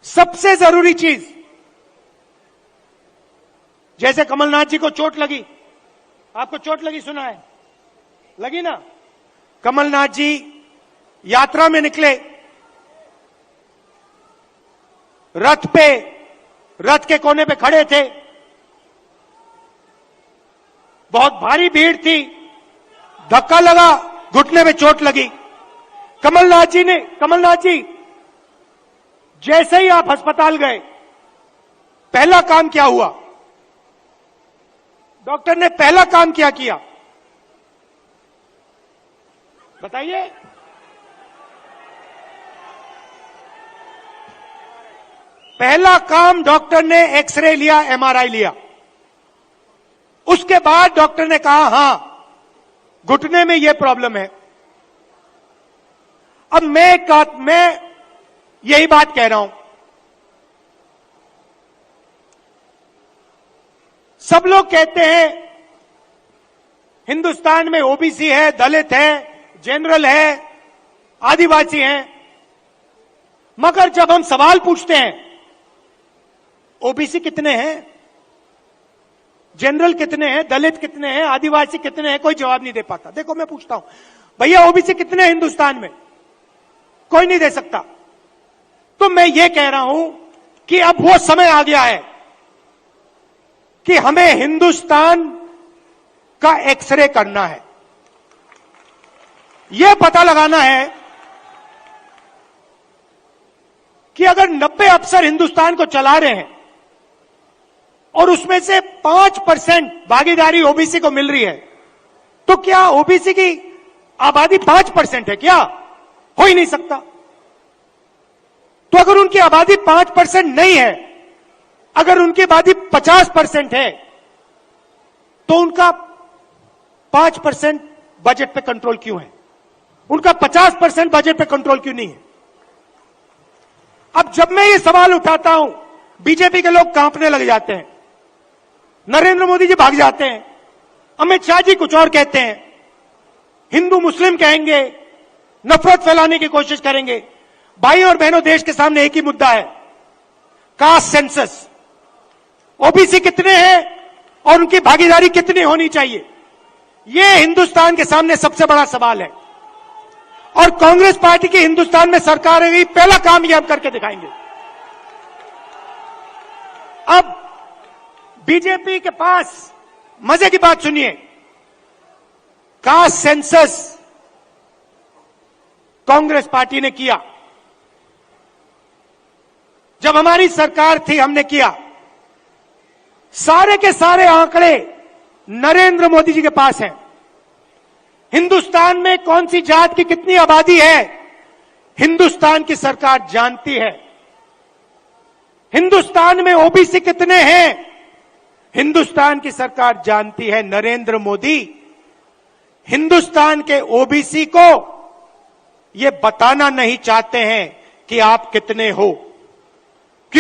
सबसे जरूरी चीज, जैसे कमलनाथ जी को चोट लगी, आपको चोट लगी सुना है, लगी ना? कमलनाथ जी यात्रा में निकले, रथ के कोने पे खड़े थे, बहुत भारी भीड़ थी, धक्का लगा, घुटने में चोट लगी। कमलनाथ जी जैसे ही आप अस्पताल गए, पहला काम क्या हुआ? डॉक्टर ने पहला काम क्या किया बताइए? पहला काम डॉक्टर ने एक्सरे लिया, एमआरआई लिया। उसके बाद डॉक्टर ने कहा हां, घुटने में यह प्रॉब्लम है। अब मैं यही बात कह रहा हूं, सब लोग कहते हैं हिंदुस्तान में ओबीसी है, दलित है, जनरल है, आदिवासी हैं, मगर जब हम सवाल पूछते हैं ओबीसी कितने हैं, जनरल कितने हैं, दलित कितने हैं, आदिवासी कितने हैं, कोई जवाब नहीं दे पाता। देखो मैं पूछता हूं, भैया ओबीसी कितने हैं हिंदुस्तान में? कोई नहीं दे सकता। तो मैं ये कह रहा हूं कि अब वो समय आ गया है कि हमें हिंदुस्तान का एक्सरे करना है, यह पता लगाना है कि अगर 90 अफसर हिंदुस्तान को चला रहे हैं और उसमें से 5% भागीदारी ओबीसी को मिल रही है, तो क्या ओबीसी की आबादी 5% है? क्या हो ही नहीं सकता। तो अगर उनकी आबादी 5% नहीं है, अगर उनकी आबादी 50% है, तो उनका 5% बजट पे कंट्रोल क्यों है? उनका 50% बजट पे कंट्रोल क्यों नहीं है? अब जब मैं ये सवाल उठाता हूं, बीजेपी के लोग कांपने लग जाते हैं, नरेंद्र मोदी जी भाग जाते हैं, अमित शाह जी कुछ और कहते हैं, हिंदू मुस्लिम कहेंगे, नफरत फैलाने की कोशिश करेंगे। भाई और बहनों, देश के सामने एक ही मुद्दा है, कास्ट सेंसस। ओबीसी कितने हैं और उनकी भागीदारी कितनी होनी चाहिए, यह हिंदुस्तान के सामने सबसे बड़ा सवाल है। और कांग्रेस पार्टी की हिंदुस्तान में सरकार है, पहला काम यह हम करके दिखाएंगे। अब बीजेपी के पास मजे की बात सुनिए, कास्ट सेंसस कांग्रेस पार्टी ने किया, जब हमारी सरकार थी हमने किया। सारे के सारे आंकड़े नरेंद्र मोदी जी के पास हैं। हिंदुस्तान में कौन सी जात की कितनी आबादी है, हिंदुस्तान की सरकार जानती है। हिंदुस्तान में ओबीसी कितने हैं, हिंदुस्तान की सरकार जानती है। नरेंद्र मोदी हिंदुस्तान के ओबीसी को यह बताना नहीं चाहते हैं कि आप कितने हो।